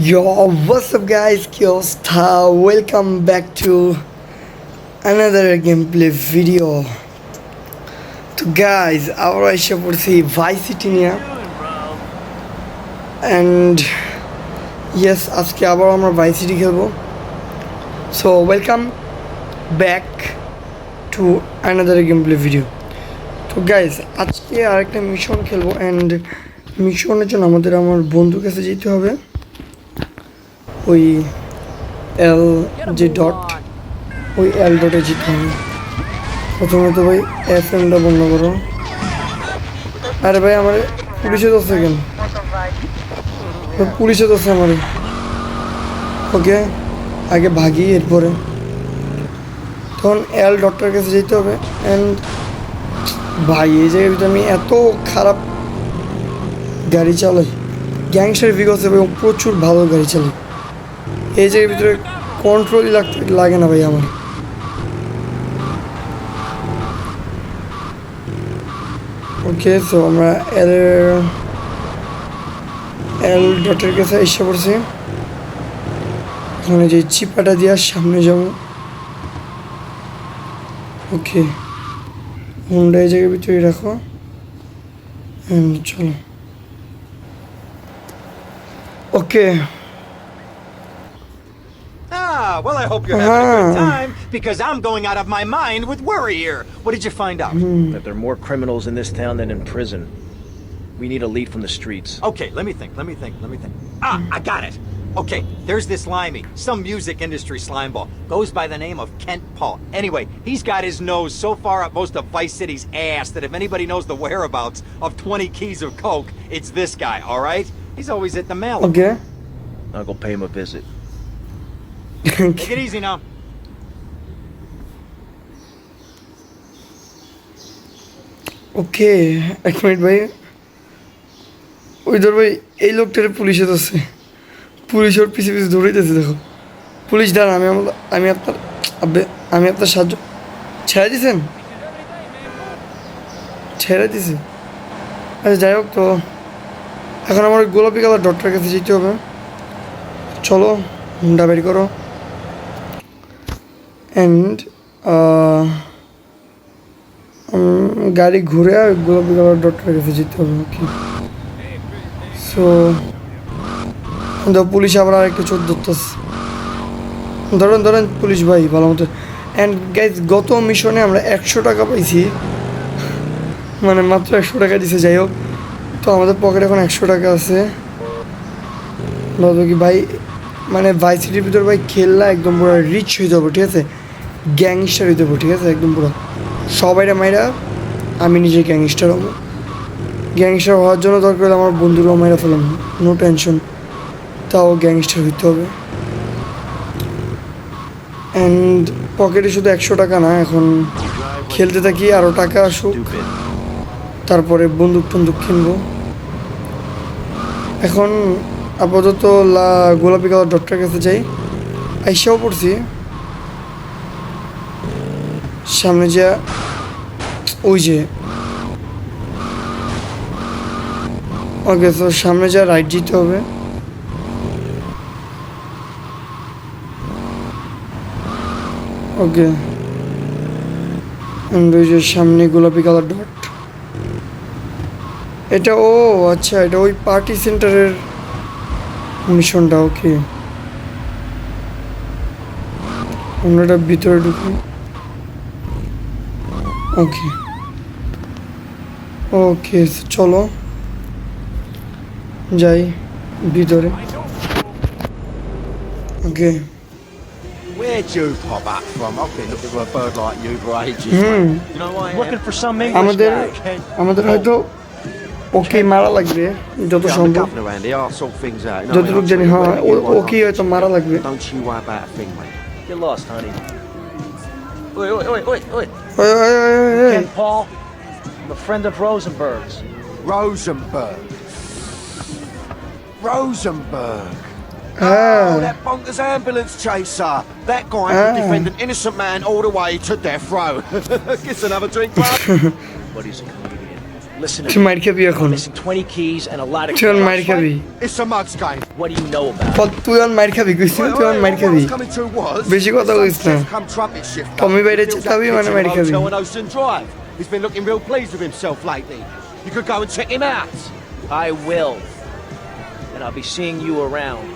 Yo, what's up guys? কি অবস্থা? Welcome back to another gameplay video. তো guys, আবার এসে পড়ছি ভাইস সিটি নিয়ে and yes, আজকে আবার আমরা ভাইস সিটি খেলবো. So welcome back to another gameplay video. তো guys, আজকে আরেকটা মিশন খেলবো and মিশনের জন্য আমাদের আমার বন্ধুর কাছে যেতে হবে. ওই এল যে ডট ওই এল ডটে যেতে হবে. প্রথমে তো ভাই এফ এমটা বন্ধ করো. আরে ভাই আমার পুলিশে ধরছে কেন? পুলিশে ধরছে আমার. ওকে আগে ভাগি, এরপরে তখন এল ডটটার কাছে যেতে হবে. অ্যান্ড ভাই এই জায়গার ভিতরে আমি এত খারাপ গাড়ি চালাই, গ্যাংস্টার ভিগস এবং প্রচুর ভালো গাড়ি চালাই. এই জায়গার ভিতরে কন্ট্রোলই লাগে না ভাই আমার. ওকে, সো আমরা এল ডটের কাছে এসে পড়ছি. এখানে যে চিপাটা দিয়ে সামনে যাবো. ওকে, হুন্ডা এই জায়গার ভিতরে রাখো. চলো. ওকে. Well, I hope you're having a good time, because I'm going out of my mind with worry here. What did you find out? That there are more criminals in this town than in prison. We need a lead from the streets. Okay, let me think. I got it. Okay, there's this limey, some music industry slimeball. Goes by the name of Kent Paul. Anyway, he's got his nose so far up most of Vice City's ass that if anybody knows the whereabouts of 20 keys of coke, it's this guy, all right? He's always at the mail. Okay. I'll go pay him a visit. Take it easy now. ওকে, এক minute ভাই. ওই ধর ভাই, এই লোকটার পুলিশে ধরছে. Police ওর পিছিয়ে পিছিয়ে দৌড়াইতেছে. দেখো পুলিশ দাঁড়ান, আমি আপনার সাহায্য. ছেড়ে দিছেন? ছেড়ে দিছে. আচ্ছা যাই হোক, তো এখন আমার গোলাপি কালার ডক্টরের কাছে যেতে হবে. চলো, হুন্ডা বের করো. অ্যান্ড গাড়ি ঘুরে গোলাপি কালার ডক্টরের কাছে যেতে হবে. ওকে, সো পুলিশ আবার আরেকটা চোর ধরতেছে. ধরেন পুলিশ ভাই ভালো মতো. অ্যান্ড গাইজ, গত মিশনে আমরা 100 টাকা পাইছি, মানে মাত্র 100 টাকা দিছে. যাই হোক, তো আমাদের পকেটে এখন 100 টাকা আছে. কি ভাই, মানে ভাই সিটির ভিতরে ভাই খেললা একদম পুরো রিচ হয়ে যাবো, ঠিক আছে? গ্যাংস্টার হয়ে যাবো, ঠিক আছে? একদম পুরো সবাইরা মাইরা আমি নিজে গ্যাংস্টার হবো. গ্যাংস্টার হওয়ার জন্য দরকার হলে আমার বন্ধুরাও মাইরা ফেলাম, নো টেনশন. তাও গ্যাংস্টার হইতে হবে. অ্যান্ড পকেটে শুধু 100 টাকা না, এখন খেলতে থাকি, আরও টাকা আসুক, তারপরে বন্দুক টন্দুক কিনবো. এখন আপাতত গোলাপি কালার ডক্টরের কাছে যাই. আইসাও পড়ছি. সামনে যা ওই যে, ওকে, তো সামনে যা রাইট যেতে হবে. ওকে, ওই যে সামনে গোলাপি কালার ডট, এটা. ও আচ্ছা, এটা ওই পার্টি সেন্টারের মিশনটা. ওকে, আমরা ভিতরে ঢুকি. ওকে ওকে, চলো যাই ভিতরে. ওকে, Where'd you pop up from? I've been looking for a bird like you for ages. You know why? Looking for some English guy. আমাদের হয়তো ওকে মারা লাগবে যত I'm the সম্ভব. governor around here. I'll sort things out. No, যতটুকু জানি, হ্যাঁ ওকে হয়তো মারা লাগবে. Don't you worry about a thing, mate. Get lost, honey. Oi. ওই Ken Paul. I'm a friend of Rosenberg's. Rosenberg. হ্যাঁ. Oh, that bonkers ambulance chaser. That guy could defend an innocent man all the way to death row. Gets another drink, bud. But he's a comedian. Listen তুই to me. মাইর খাবি এখন I'm missing 20 keys and a lot of তুই এখন মাইর খাবি It's a mug's game. What do you know about it? তুই এখন মাইর খাবি কইছি তুই এখন মাইর What I খাবি was coming to was বেশি কথা some কইস না chef come trumpet shift. টমি বাইরে Built that চেতাবি মানে kitchen মাইর খাবি hotel on Ocean Drive. He's been looking real pleased with himself lately. You could go and check him out. I will. And I'll be seeing you around.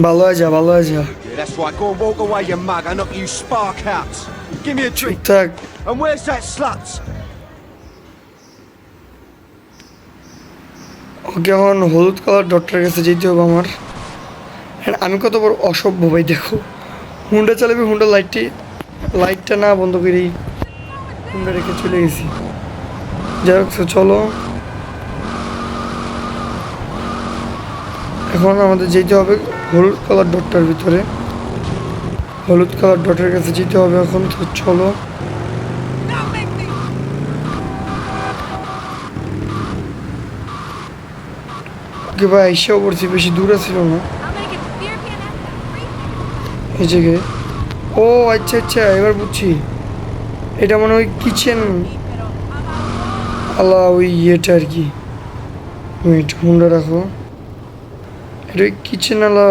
ভালো আছে ভালো আছে Yeah, that's right. Go and walk away, you mug. I knock you spark out. Give me a drink. ঠিকঠাক And where's that slut? ওকে এখন হলুদ colour ডক্টরের কাছে যেতে হবে আমার হ্যাঁ আমি কত বড় অসভ্য ভাই দেখো হুন্ডা চালাবি হুন্ডা লাইটটা না বন্ধ করেই হুন্ডা রেখে চলে গেছি যাই হোক চলো এখন আমাদের যেতে হবে হলুদ কালার ডটটার ভিতরে হলুদ কালার ডটের কাছে যেতে হবে এখন তো চলো ওকে ভাই এসেও পড়ছি বেশি দূরে ছিল না এই জায়গায় ও আচ্ছা আচ্ছা এবার বুঝছি এটা মনে হয় কিচেন আলা ওই ইয়েটা আর কি ওয়েট হুন্ডা রাখো এটা ওই কিচেন আলা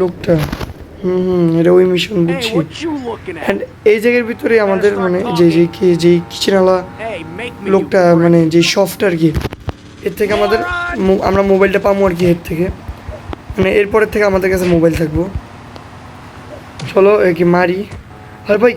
লোকটা এটা ওই মিশন বুঝছি অ্যান্ড এই জায়গার ভিতরে আমাদের মানে যেই কিচেন আলা লোকটা মানে যে সফট আর কি এর থেকে আমাদের আমরা মোবাইলটা পাবো আর কি এর থেকে মানে এরপরের থেকে আমাদের কাছে মোবাইল থাকবো চলো কি মারি আর ভাই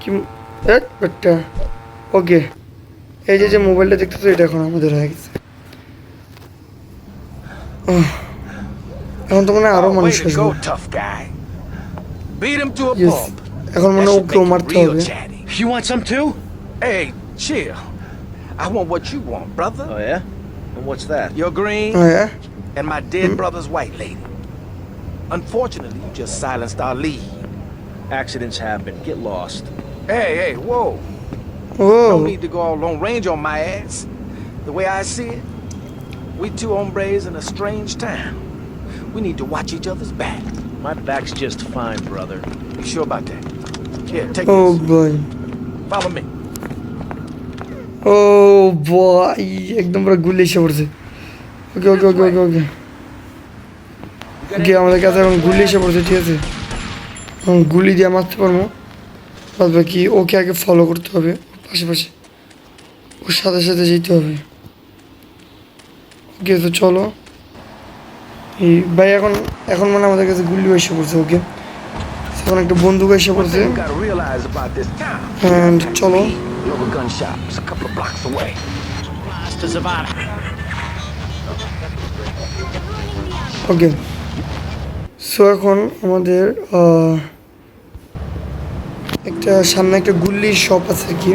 কি একটা ওকে এই যে মোবাইলটা দেখতেছো এটা এখন আমাদের হয়ে গেছে এখন তো মনে হয় আরো মানুষ Way to আসবে go, tough guy. Beat him to a Yes. pulp. এখন মনে That হয় should ওকেও make মারতে you real হবে chatty. You want some too? Hey, chill. I want what you want, brother. Oh, yeah? And what's that? Your green হ্যাঁ and my dead brother's white lady. Unfortunately, you just silenced our lead. Accidents happen. Get lost. Hey, whoa. O No need to go all long range on my ass. The way I see it, we two hombres in a strange town. We need to watch each other's back. My back's just fine, brother. You sure about that? Here, take O this. ভাই Follow me. ও ভাই একদম পুরো গুলি এসে পড়ছে ওকে ওকে ওকে ওকে ওকে ওকে আমাদের কাছে এখন গুলি এসে পড়ছে ঠিক আছে এখন গুলি দিয়ে মারতে পারবো বাদ বাকি ওকে আগে ফলো করতে হবে পাশে পাশে ওর সাথে সাথে যেতে হবে ওকে তো চলো এই ভাই এখন এখন মানে আমাদের কাছে গুলি এসে পড়ছে ওকে এখন একটা বন্দুক এসে One পড়ছে thing you gotta realize about this town. And cholo. The other gun shop is a couple of blocks away. Okay so এখন আমাদের একটা সামনে একটা গুল্লির শপ আছে আর কি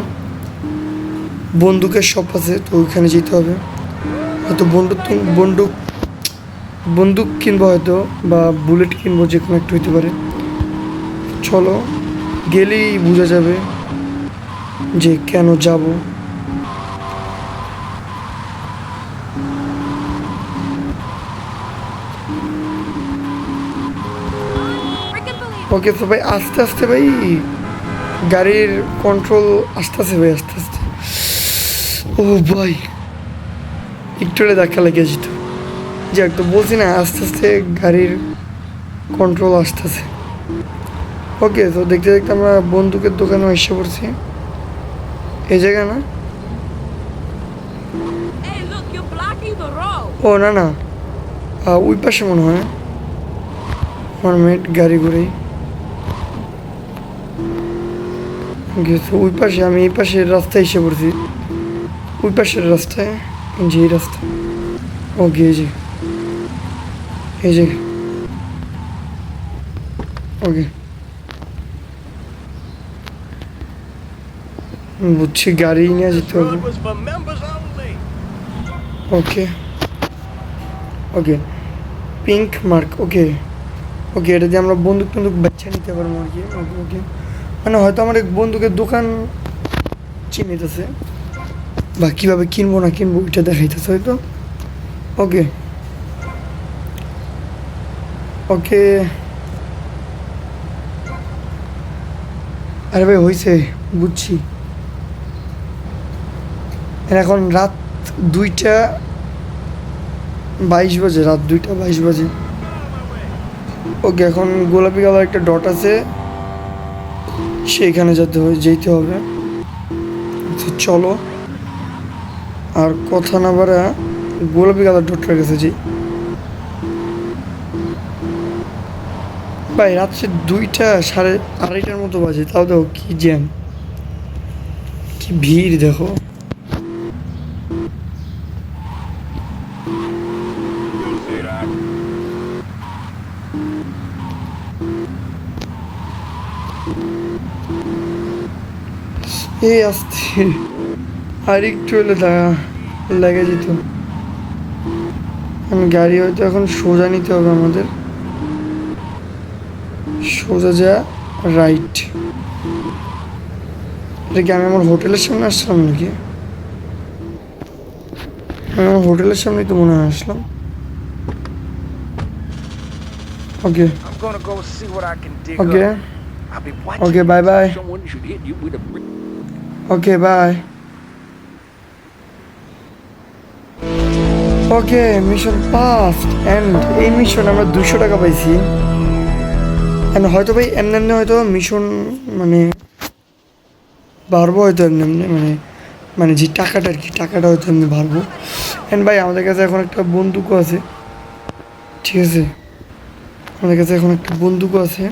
বন্দুকের শপ আছে তো ওইখানে যেতে হবে হয়তো বন্দুক কিনবো হয়তো বা বুলেট কিনবো যে কোনো একটা হইতে পারে চলো গেলেই বোঝা যাবে যে কেন যাব ওকে তো ভাই আস্তে আস্তে ভাই গাড়ির কন্ট্রোল আস্তে আস্তে ভাই আস্তে আস্তে ও ভাই একটু ধাক্কা লেগে যেত যাক তো বলছি না আস্তে আস্তে গাড়ির কন্ট্রোল আসতেছে ওকে তো দেখতে দেখতে আমরা বন্দুকের দোকানে এসে পড়ছি এই জায়গা না Hey, look, you're blocking the road. ও না না ওই পাশে মনে হয় আমার মেট গাড়ি ঘুরেই গেছে ওই পাশে আমি এই পাশের রাস্তায় এসে পড়ছি ওই পাশের রাস্তায় যে এই রাস্তা ওকে এই যে ওকে বুঝছি গাড়ি নিয়ে যেতে হবে was for members only. Okay okay pink mark okay okay এটা দিয়ে আমরা বন্দুক বাচ্চা নিতে পারবো আর কি ওকে ওকে মানে হয়তো আমার এক বন্দুকের দোকান চিনিতেছে বা কীভাবে কিনবো না কিনবো ওইটা দেখাইতেছে হয়তো ওকে ওকে আরে ভাই হয়েছে বুঝছি এখন রাত 2:22 বাজে, রাত 2:22 বাজে। ওকে, এখন গোলাপি কালার একটা ডট আছে, সেইখানে যেতে হবে। তো চলো, আর কথা না বাড়া গোলাপি কালার ডটটার কাছে যাই। ভাই রাত্রে 2:30 মতো বাজে, তাও দেখো কি জ্যাম, কি ভিড় দেখো। এই আসতে আর একটু হলে লেগে যেত। গাড়ি হয়তো এখন সোজা নিতে হবে আমাদের, সোজা যা রাইট। এটা কি আমি আমার হোটেলের সামনে আসলাম নাকি? আমি আমার হোটেলের সামনেই তো মনে হয় আসলাম। ওকে I'm gonna go see what I can dig okay up. I'll be watching. Okay, bye bye. Someone should hit you with a brick. Okay bye. Okay, mission past and এই মিশন আমরা 200 টাকা পাইছি। অ্যান্ড হয়তো ভাই এমনি হয়তো mission মানে বাড়বো, হয়তো এমনি মানে যে টাকাটা আর কি, টাকাটা হয়তো এমনি বাড়বো। অ্যান্ড ভাই আমাদের কাছে এখন একটা বন্দুকও আছে, ঠিক আছে? আমাদের কাছে এখন একটা বন্দুকও আছে।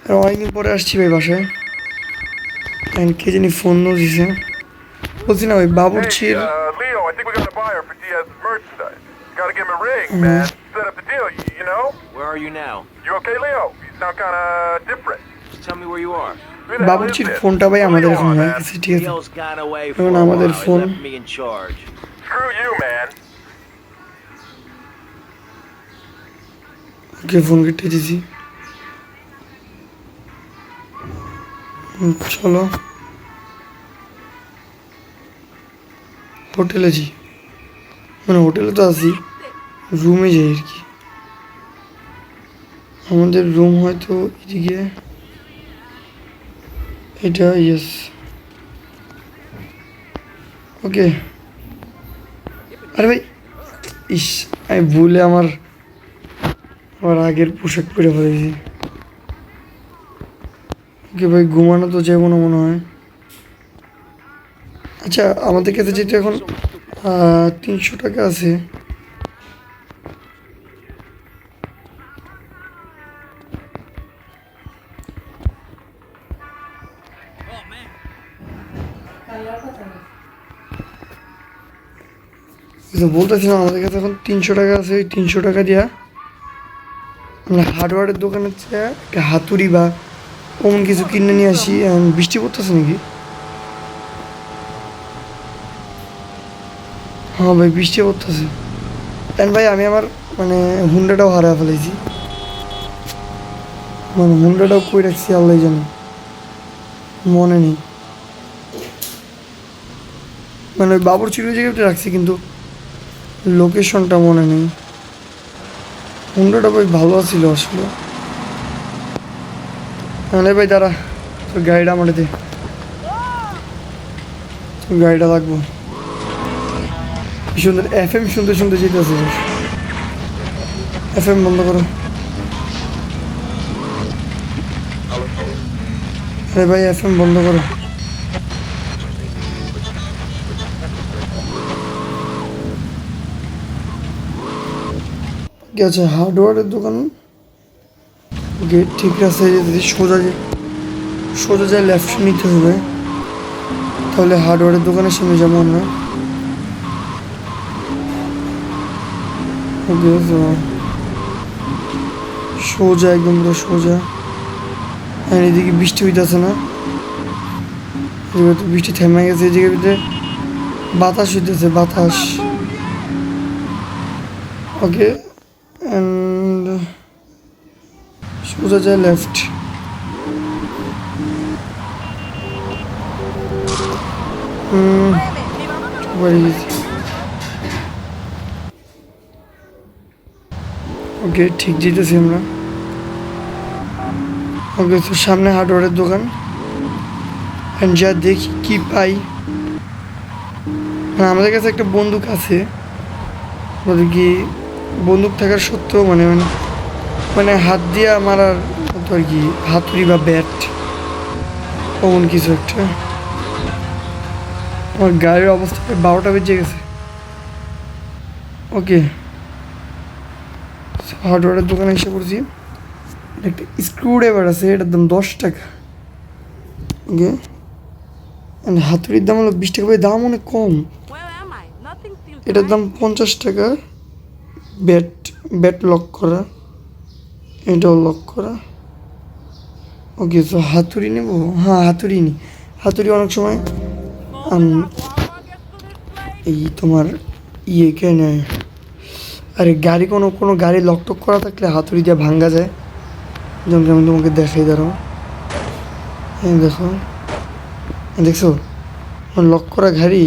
আর অনেকদিন পরে আসছি ভাই বাসায়। অ্যান্ড কে জানি ফোনও দিছে, বলছি না ওই বাবুর্চির। Leo, I think we got a buyer for Diaz's merchandise. Gotta give him a ring, man. Set up the deal, you know? Where are you now? You okay, Leo? You sound kinda different. Tell me where you are. Who the hell is বাবুর্চির this? ফোনটা ভাই আমাদের Who you এখন are, হয়ে man? গেছে, ঠিক আছে? Leo's gone away for এখন a আমাদের while. He phone. left me in charge. Screw you, man. Okay, phone কেটে দিয়েছি। চলো হোটেলে যাই, মানে হোটেলে তো আছি, রুমে যাই আর কি। আমাদের রুম হয়তো এদিকে, এটা ইয়েস। ওকে, আরে ভাই ইস, আমি ভুলে আমার আগের পোশাক পরে ফেলেছি। ওকে ভাই, ঘুমানো তো যাবো না মনে হয়। আচ্ছা, আমাদের কাছে যেহেতু এখন 300 টাকা আছে, বলতেছিলাম আমাদের কাছে এখন 300 টাকা আছে। ওই 300 টাকা দিয়া আমরা হার্ডওয়্যারের দোকানের চেয়ে একটা হাতুড়ি বা অমন কিছু কিনে নিয়ে আসি। বৃষ্টি পড়তেছে নাকি? হ্যাঁ ভাই, বৃষ্টি পড়তেছে। অ্যান্ড ভাই আমি আমার মানে হুন্ডাটাও হারা ফেলেছি, মানে হুন্ডাটাও কই রাখছি আল্লাহ জানে, মনে নেই। মানে ওই বাবুর্চির ওই জায়গাটা রাখছি, কিন্তু লোকেশনটা মনে নেই। হুন্ডাটা ভাই ভালো ছিল আসলে। মানে ভাই দাঁড়া, তোর গাড়িটা আমার দে, তোর গাড়িটা লাগবো। কি সুন্দর FM শুনতে শুনতে যেতেছে। FM বন্ধ করো। আরে ভাই FM বন্ধ করো। কি আছে? হার্ডওয়্যারের দোকান, গেট ঠিক রাস্তায় যেতে সোজা যায় লেফট নিতে হবে, তাহলে হার্ডওয়্যারের দোকানের সামনে যাবো আমরা। ওকে, সোজা একদম পুরো সোজা। আর এদিকে বৃষ্টি হইতেছে না, এদিকে তো বৃষ্টি থেমে গেছে। এদিকে ভিতরে বাতাস হইতেছে, বাতাস। ওকে, অ্যান্ড সোজা যায় লেফট। ওকে, ঠিক যেতেছি আমরা। ওকে, তো সামনে হার্ডওয়্যারের দোকান, যা দেখি কি পাই। মানে আমাদের কাছে একটা বন্দুক আছে, বলে কি বন্দুক থাকার সত্ত্বেও মানে মানে মানে হাত দিয়ে মারার মতো আর কি, হাতুড়ি বা ব্যাট এমন কিছু একটা। আমার গাড়ির অবস্থা 12টা বেজে গেছে। ওকে, হার্ডওয়্যারের দোকানে এসে পড়ছি। একটা স্ক্রু ড্রাইভার আছে, এটার দাম 10 টাকা। ওকে, হাতুড়ির দাম হলো 20 টাকা, ভাই দাম অনেক কম। Where am I? Nothing feels এটার দাম right. 50 টাকা। ব্যাট লক করা, এটাও লক করা। ওকে, তো হাতুড়ি নেব। হ্যাঁ, হাতুড়ি নিই। হাতুড়ি অনেক সময় এই তোমার কেন, আরে গাড়ি কোনো গাড়ি লক টক করা থাকলে হাতুড়ি দিয়ে ভাঙ্গা যায়। যেমন আমি তোমাকে দেখাই, দাঁড়াও। হ্যাঁ দেখো, দেখছো লক করা গাড়ি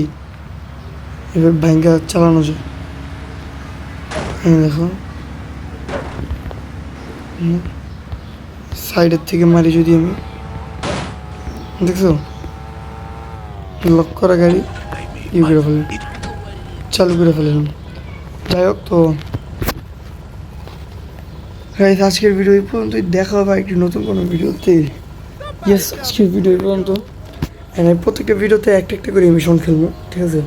এবার ভাঙ্গা চালানো যায়। হ্যাঁ দেখো, সাইডের থেকে মারি যদি আমি, দেখছো লক করা গাড়ি করে ফেলেন, চালু করে ফেলেন। যাই হোক, তো গাইস আজকের ভিডিও এই পর্যন্তই। দেখা হবে একটি নতুন কোনো ভিডিওতে। ইয়েস, আজকের ভিডিও এই পর্যন্ত। আমি প্রত্যেকটা ভিডিওতে একটা করে মিশন খেলবো, ঠিক আছে?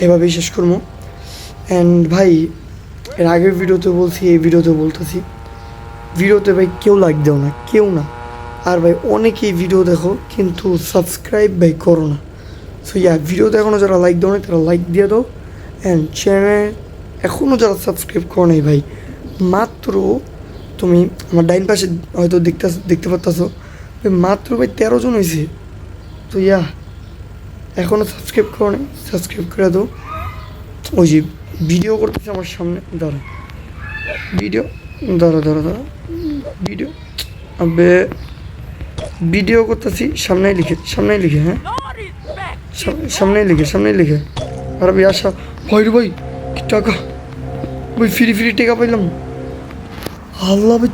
এভাবেই শেষ করবো। অ্যান্ড ভাই, এর আগের ভিডিওতে বলছি, এই ভিডিওতে বলতেছি, ভিডিওতে ভাই কেউ লাইক দাও না, কেউ না। আর ভাই অনেকেই ভিডিও দেখো কিন্তু সাবস্ক্রাইব ভাই করো না। সো ভিডিওতে এখনও যারা লাইক দাও না তারা লাইক দিয়ে দাও। অ্যান্ড চ্যানেল এখনও যারা সাবস্ক্রাইব করো নাই ভাই, মাত্র তুমি আমার ডাইন পাশে হয়তো দেখতে পারতেছো, মাত্র ভাই 13 জন হয়েছে। তো এখনও সাবস্ক্রাইব করো নাই, সাবস্ক্রাইব করে দাও। ওই যে ভিডিও করতেছে আমার সামনে, দাঁড়া ভিডিও করতেছি, সামনেই লিখে হ্যাঁ, No respect. সামনেই লিখে। আর ভাই আসা ভাই রে ভাই, কি টাকা ভাই, ফ্রি টাকা পাইলাম। আল্লাহ ভাই,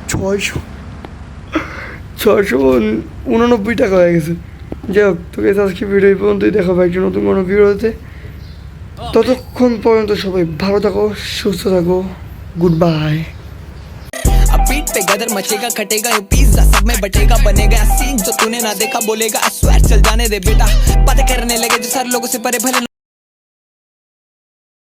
689 টাকা হয়ে গেছে। যাই হোক, তোকে আজকে ভিডিও এই পর্যন্তই। দেখাবো একটি নতুন কোনো ভিডিওতে। ততক্ষণ পর্যন্ত সবাই ভালো থাকো, সুস্থ থাকো। Good bye. अब पीठ पे गदर मचेगा, कटेगा ये पिज्जा सब में बटेगा, बनेगा सीन जो तूने ना देखा बोलेगा। I swear चल जाने दे बेटा, बातें करने लगे जो सर लोगों से परे भले